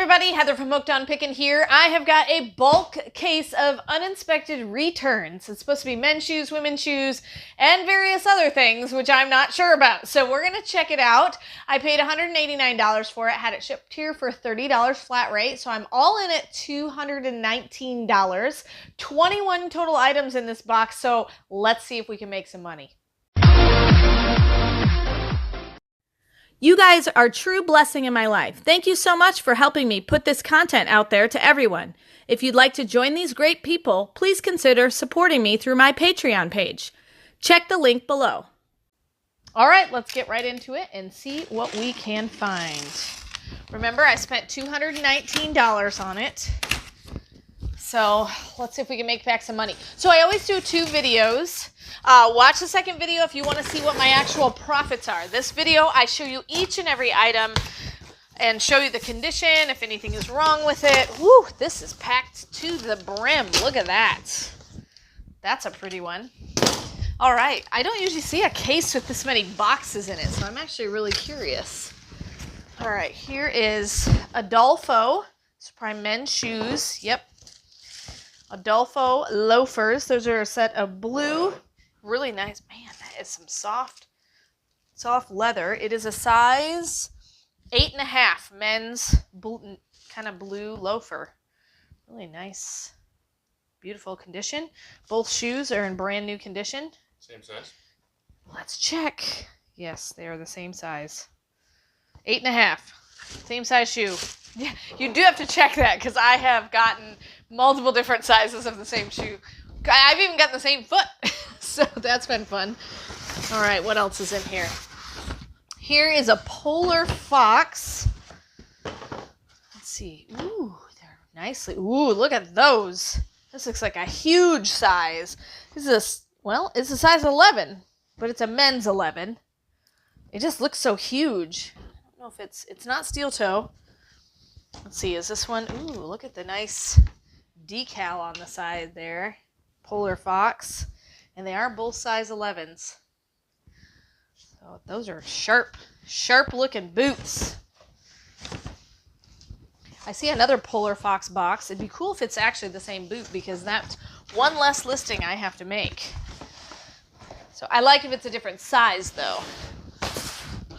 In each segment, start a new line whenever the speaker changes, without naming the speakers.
everybody, Heather from Hooked on Pickin here. I have got a bulk case of uninspected returns. It's supposed to be men's shoes, women's shoes, and various other things, which I'm not sure about. So we're going to check it out. I paid $189 for it, had it shipped here for $30 flat rate. So I'm all in at $219. 21 total items in this box. So let's see if we can make some money.
You guys are a true blessing in my life. Thank you so much for helping me put this content out there to everyone. If you'd like to join these great people, please consider supporting me through my Patreon page. Check the link below.
All right, let's get right into it and see what we can find. Remember, I spent $219 on it. So let's see if we can make back some money. So I always do 2 videos. Watch the second video if you want to see what my actual profits are. This video, I show you each and every item and show you the condition, if anything is wrong with it. Woo, this is packed to the brim. Look at that. That's a pretty one. All right, I don't usually see a case with this many boxes in it, so I'm actually really curious. All right, here is Adolfo. It's probably men's shoes. Yep. Adolfo loafers. Those are a set of blue. Really nice. Man, that is some soft leather. It is a size 8.5 men's kind of blue loafer. Really nice. Beautiful condition. Both shoes are in brand new condition.
Same size?
Let's check. Yes, they are the same size. 8.5. Same size shoe. Yeah, you do have to check that because I have gotten multiple different sizes of the same shoe. I've even gotten the same foot. So that's been fun. All right, what else is in here? Here is a Polar Fox. Let's see. Ooh, they're nicely. Ooh, look at those. This looks like a huge size. This is it's a size 11, but it's a men's 11. It just looks so huge. I don't know if it's not steel toe. Let's see, is this one? Ooh, look at the nice decal on the side there. Polar Fox. And they are both size 11s. So those are sharp looking boots. I see another Polar Fox box. It'd be cool if it's actually the same boot because that's one less listing I have to make. So I like if it's a different size though.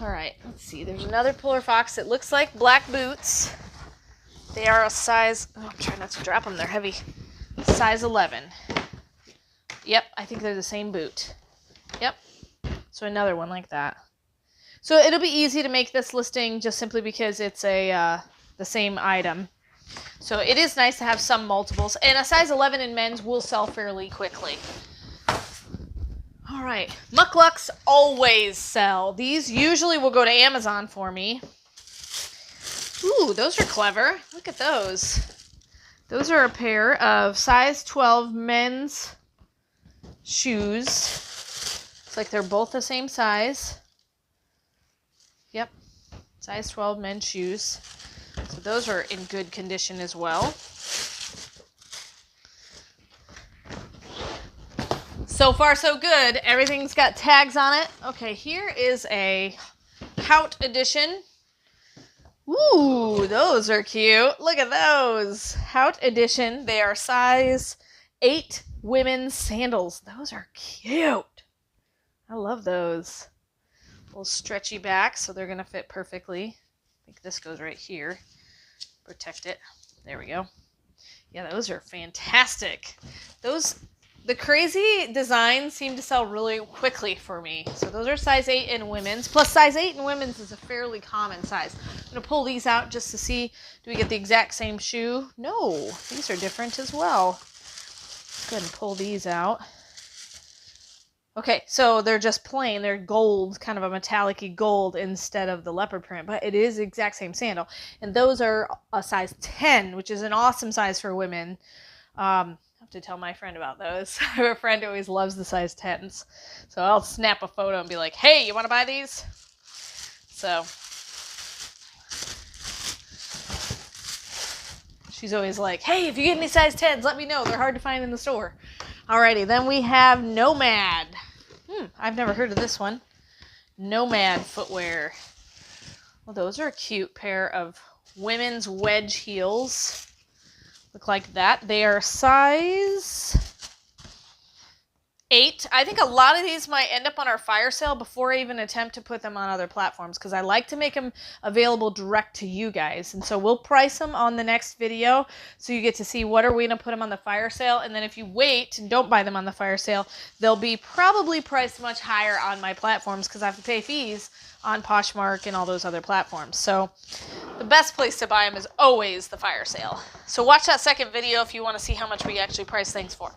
All right, let's see. There's another Polar Fox. It looks like black boots. They are a size, I'm trying not to drop them, they're heavy. Size 11. Yep, I think they're the same boot. Yep, so another one like that. So it'll be easy to make this listing just simply because it's the same item. So it is nice to have some multiples. And a size 11 in men's will sell fairly quickly. All right, Mucklucks always sell. These usually will go to Amazon for me. Ooh, those are clever. Look at those. Those are a pair of size 12 men's shoes. It's like they're both the same size. Yep. Size 12 men's shoes. So those are in good condition as well. So far so good. Everything's got tags on it. Okay, here is a Hout edition. Ooh, those are cute. Look at those. Hout edition. They are size 8 women's sandals. Those are cute. I love those. A little stretchy back, so they're going to fit perfectly. I think this goes right here. Protect it. There we go. Yeah, those are fantastic. The crazy designs seem to sell really quickly for me. So those are size 8 in women's. Plus size 8 in women's is a fairly common size. I'm going to pull these out just to see, do we get the exact same shoe? No, these are different as well. Go ahead and pull these out. Okay, so they're just plain. They're gold, kind of a metallic-y gold instead of the leopard print. But it is the exact same sandal. And those are a size 10, which is an awesome size for women. I have to tell my friend about those. I have a friend who always loves the size 10s. So I'll snap a photo and be like, hey, you want to buy these? So she's always like, hey, if you get any size 10s, let me know. They're hard to find in the store. Alrighty, then we have Nomad. I've never heard of this one. Nomad footwear. Well, those are a cute pair of women's wedge heels. Look like that. They are size 8. I think a lot of these might end up on our fire sale before I even attempt to put them on other platforms, because I like to make them available direct to you guys. And so we'll price them on the next video so you get to see what are we going to put them on the fire sale. And then if you wait and don't buy them on the fire sale, they'll be probably priced much higher on my platforms because I have to pay fees on Poshmark and all those other platforms. So the best place to buy them is always the fire sale. So watch that second video if you want to see how much we actually price things for.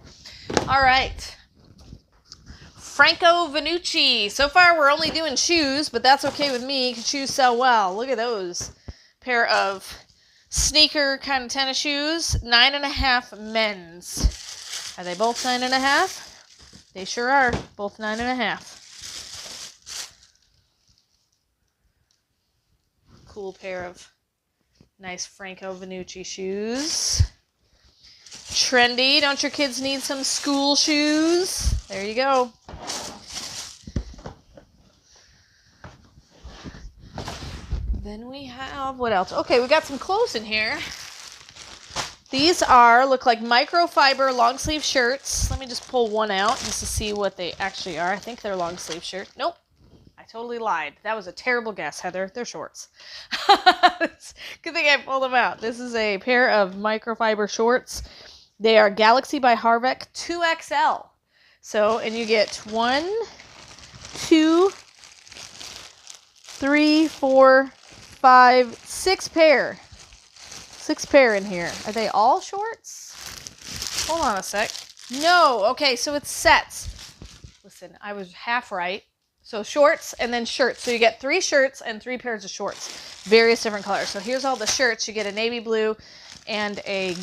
All right. Franco Vannucci. So far, we're only doing shoes, but that's okay with me because shoes sell well. Look at those. Pair of sneaker kind of tennis shoes. 9.5 men's. Are they both 9.5? They sure are. Both 9.5. Cool pair of nice Franco Vannucci shoes. Trendy. Don't your kids need some school shoes? There you go. Then we have, what else? Okay, we got some clothes in here. These look like microfiber long sleeve shirts. Let me just pull one out just to see what they actually are. I think they're long sleeve shirts. Nope. I totally lied. That was a terrible guess, Heather. They're shorts. Good thing I pulled them out. This is a pair of microfiber shorts. They are Galaxy by Harvek 2XL. So, and you get 1, 2, 3, 4, 5, 6 pair. 6 pair in here. Are they all shorts? Hold on a sec. No. Okay, so it's sets. Listen, I was half right. So shorts and then shirts. So you get 3 shirts and 3 pairs of shorts. Various different colors. So here's all the shirts. You get a navy blue and a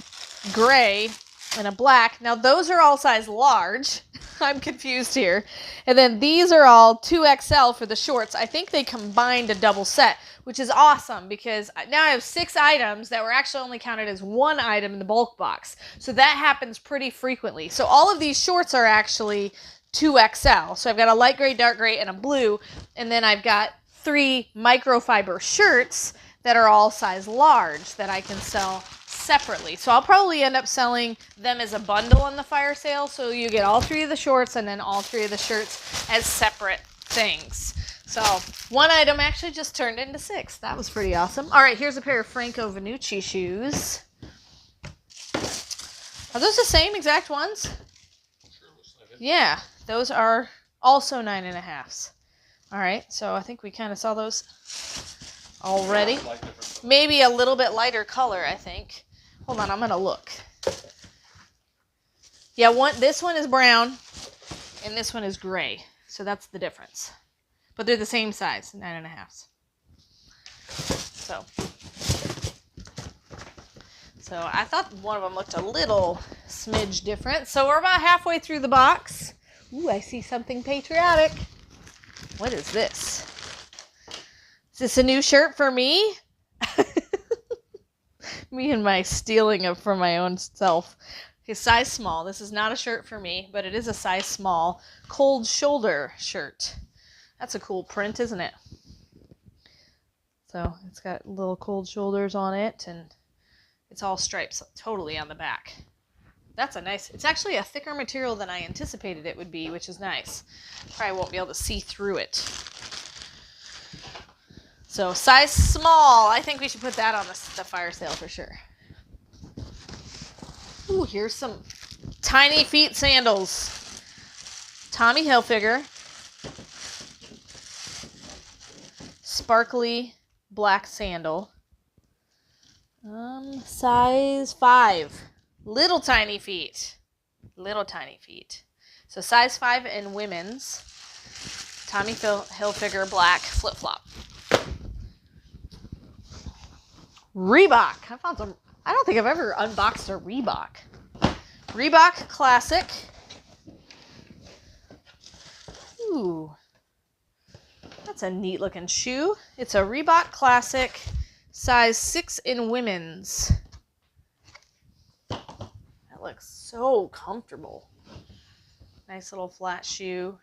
gray and a black. Now those are all size large. I'm confused here. And then these are all 2XL for the shorts. I think they combined a double set, which is awesome because now I have 6 items that were actually only counted as 1 item in the bulk box. So that happens pretty frequently. So all of these shorts are actually 2XL. So I've got a light gray, dark gray, and a blue. And then I've got 3 microfiber shirts that are all size large that I can sell separately. So I'll probably end up selling them as a bundle on the fire sale. So you get all 3 of the shorts and then all 3 of the shirts as separate things. So 1 item actually just turned into 6. That was pretty awesome. All right, here's a pair of Franco Vannucci shoes. Are those the same exact ones? Yeah, those are also 9.5s. All right, so I think we kind of saw those already. Maybe a little bit lighter color, I think. Hold on, I'm going to look. Yeah, this one is brown, and this one is gray. So that's the difference. But they're the same size, 9.5s. So I thought one of them looked a little smidge different. So we're about halfway through the box. Ooh, I see something patriotic. What is this? Is this a new shirt for me? Me and my stealing of from my own self. Okay, size small. This is not a shirt for me, but it is a size small cold shoulder shirt. That's a cool print, isn't it? So it's got little cold shoulders on it, and it's all stripes totally on the back. That's a nice, it's actually a thicker material than I anticipated it would be, which is nice. Probably won't be able to see through it. So size small, I think we should put that on the fire sale for sure. Ooh, here's some tiny feet sandals. Tommy Hilfiger. Sparkly black sandal. Size 5. Little tiny feet. Little tiny feet. So size 5 in women's. Tommy Hilfiger black flip-flop. Reebok. I found some. I don't think I've ever unboxed a Reebok. Reebok Classic. Ooh. That's a neat looking shoe. It's a Reebok Classic, size 6 in women's. That looks so comfortable. Nice little flat shoe.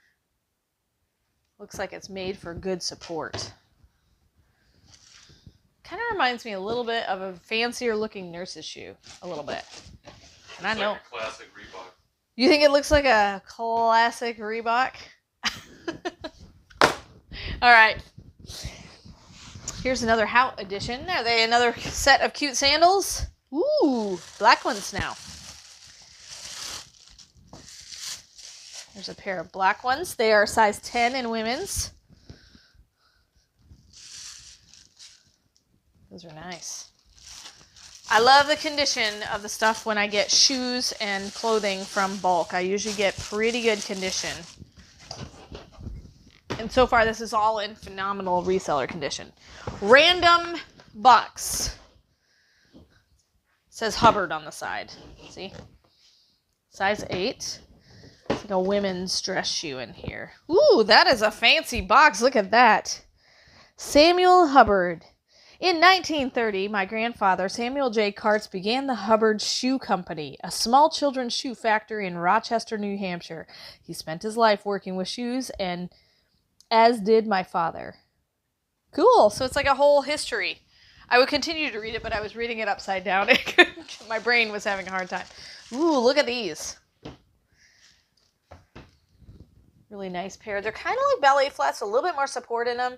Looks like it's made for good support. Kind of reminds me a little bit of a fancier looking nurse's shoe. A little bit. And I know.
Like a classic Reebok.
You think it looks like a classic Reebok? All right. Here's another Hout edition. Are they another set of cute sandals? Ooh, black ones now. There's a pair of black ones. They are size 10 in women's. Those are nice. I love the condition of the stuff when I get shoes and clothing from bulk. I usually get pretty good condition. And so far, this is all in phenomenal reseller condition. Random box. It says Hubbard on the side. See? Size 8. It's like a women's dress shoe in here. Ooh, that is a fancy box. Look at that. Samuel Hubbard. In 1930, my grandfather, Samuel J. Karz, began the Hubbard Shoe Company, a small children's shoe factory in Rochester, New Hampshire. He spent his life working with shoes, and as did my father. Cool. So it's like a whole history. I would continue to read it, but I was reading it upside down. My brain was having a hard time. Ooh, look at these. Really nice pair. They're kind of like ballet flats, a little bit more support in them.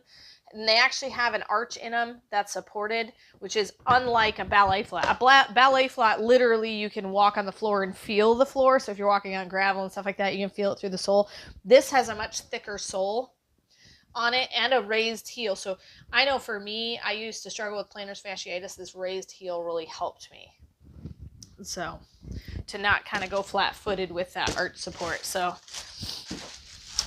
And they actually have an arch in them that's supported, which is unlike a ballet flat. A ballet flat, literally, you can walk on the floor and feel the floor. So if you're walking on gravel and stuff like that, you can feel it through the sole. This has a much thicker sole on it and a raised heel. So I know for me, I used to struggle with plantar fasciitis. This raised heel really helped me. So to not kind of go flat-footed with that arch support. So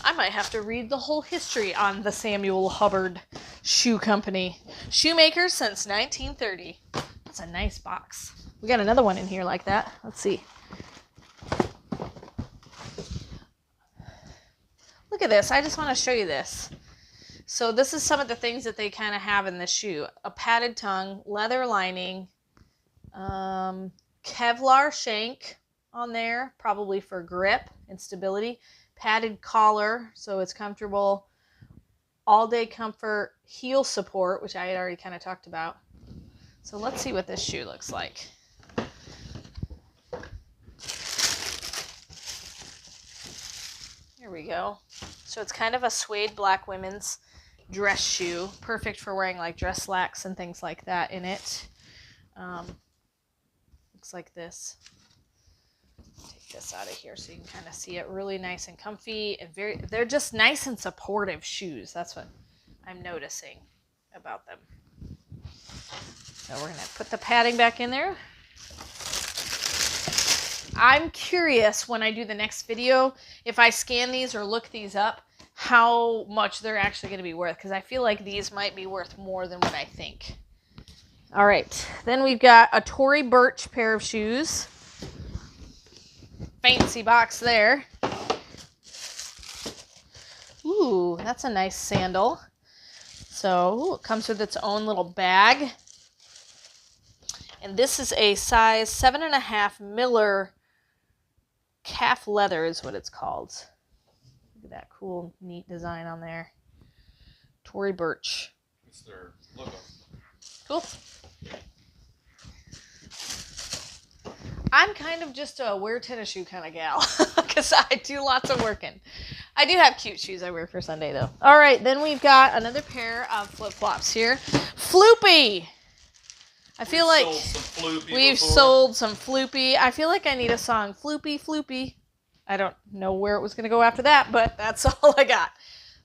I might have to read the whole history on the Samuel Hubbard Shoe Company. Shoemakers since 1930. That's a nice box. We got another one in here like that. Let's see. Look at this. I just want to show you this. So this is some of the things that they kind of have in this shoe. A padded tongue, leather lining, Kevlar shank on there, probably for grip and stability. Padded collar, so it's comfortable. All-day comfort, heel support, which I had already kind of talked about. So let's see what this shoe looks like. Here we go. So it's kind of a suede black women's dress shoe, perfect for wearing like dress slacks and things like that in it. Looks like this. Take this out of here so you can kind of see it. Really nice and comfy, and they're just nice and supportive shoes. That's what I'm noticing about them. So we're gonna put the padding back in there. I'm curious when I do the next video, if I scan these or look these up, how much they're actually going to be worth, because I feel like these might be worth more than what I think. All right, then we've got a Tory Burch pair of shoes. Fancy box there. Ooh, that's a nice sandal. So it comes with its own little bag. And this is a size 7.5 Miller calf leather is what it's called. Look at that cool, neat design on there. Tory Burch.
It's their logo.
Cool. I'm kind of just a wear tennis shoe kind of gal because I do lots of working. I do have cute shoes I wear for Sunday though. All right, then we've got another pair of flip-flops here. Floopy. I feel like we've sold some Floopy. I feel like I need a song. Floopy, Floopy. I don't know where it was going to go after that, but that's all I got.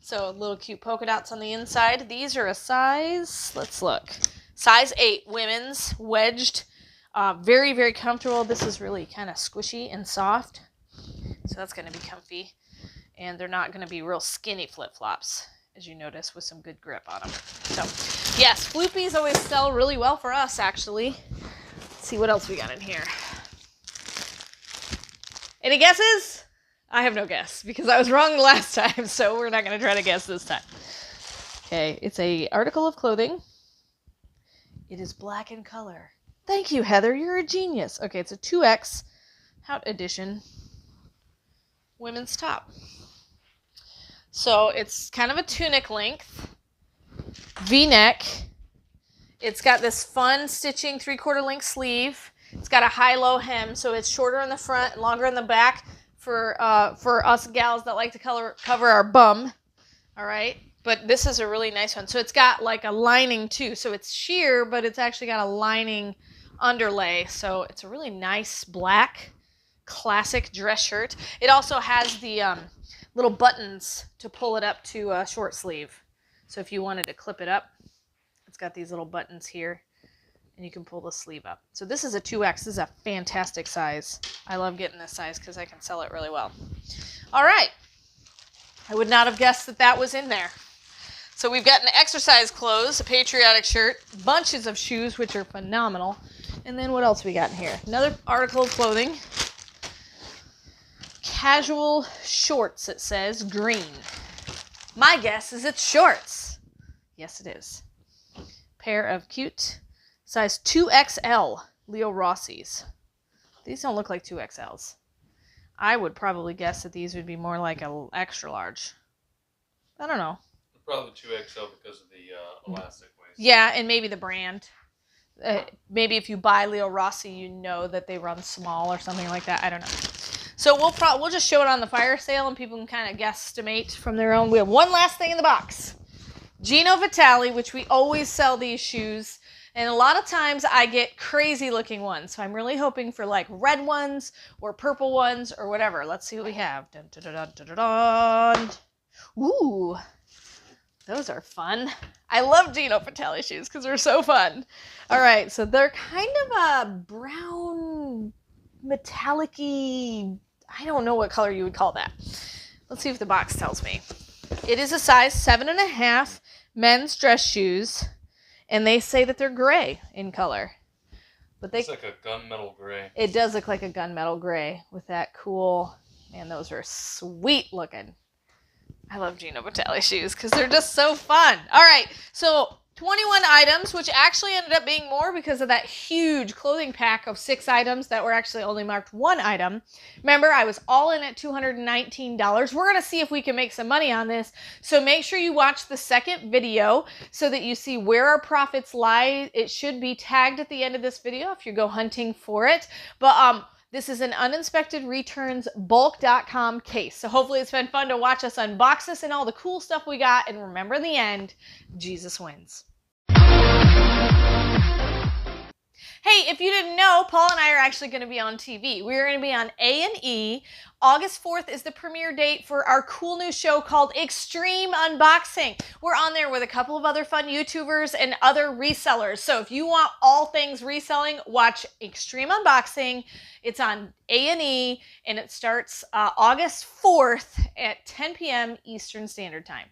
So little cute polka dots on the inside. These are a size, let's look, size 8 women's, wedged. Very, very comfortable. This is really kind of squishy and soft. So that's going to be comfy. And they're not going to be real skinny flip-flops, as you notice, with some good grip on them. So, yes, Floopies always sell really well for us, actually. Let's see what else we got in here. Any guesses? I have no guess, because I was wrong the last time, so we're not going to try to guess this time. Okay, it's a article of clothing. It is black in color. Thank you, Heather. You're a genius. Okay, it's a 2X Hout edition women's top. So it's kind of a tunic length, V-neck. It's got this fun stitching 3/4 length sleeve. It's got a high-low hem, so it's shorter in the front and longer in the back for us gals that like to cover our bum. All right, but this is a really nice one. So it's got like a lining too. So it's sheer, but it's actually got a lining underlay. So it's a really nice black classic dress shirt. It also has the little buttons to pull it up to a short sleeve. So if you wanted to clip it up, it's got these little buttons here, and you can pull the sleeve up. So this is a 2X. This is a fantastic size. I love getting this size because I can sell it really well. All right. I would not have guessed that that was in there. So we've got an exercise clothes, a patriotic shirt, bunches of shoes, which are phenomenal. And then what else we got in here? Another article of clothing. Casual shorts, it says, green. My guess is it's shorts. Yes, it is. Pair of cute size 2XL Leo Rossi's. These don't look like 2XLs. I would probably guess that these would be more like a extra large. I don't know.
Probably 2XL because of the elastic waist.
Yeah, and maybe the brand. Maybe if you buy Leo Rossi, you know that they run small or something like that. I don't know. So we'll just show it on the fire sale, and people can kind of guesstimate from their own. We have one last thing in the box. Gino Battali, which we always sell these shoes. And a lot of times I get crazy looking ones. So I'm really hoping for like red ones or purple ones or whatever. Let's see what we have. Dun, dun, dun, dun, dun, dun. Ooh, those are fun. I love Gino Battali shoes because they're so fun. All right, so they're kind of a brown, metallic-y, I don't know what color you would call that. Let's see if the box tells me. It is a size 7.5 men's dress shoes. And they say that they're gray in color. But
It's like a gunmetal gray.
It does look like a gunmetal gray with that cool, man, those are sweet looking. I love Gino Battali shoes because they're just so fun. All right, so 21 items, which actually ended up being more because of that huge clothing pack of 6 items that were actually only marked 1 item. Remember, I was all in at $219. We're going to see if we can make some money on this. So make sure you watch the second video so that you see where our profits lie. It should be tagged at the end of this video if you go hunting for it. But this is an uninspected returns bulk.com case. So hopefully it's been fun to watch us unbox this and all the cool stuff we got. And remember, in the end, Jesus wins. Hey, if you didn't know, Paul and I are actually going to be on TV. We're going to be on A&E. August 4th is the premiere date for our cool new show called Extreme Unboxing. We're on there with a couple of other fun YouTubers and other resellers. So if you want all things reselling, watch Extreme Unboxing. It's on A&E, and it starts August 4th at 10 p.m. Eastern Standard Time.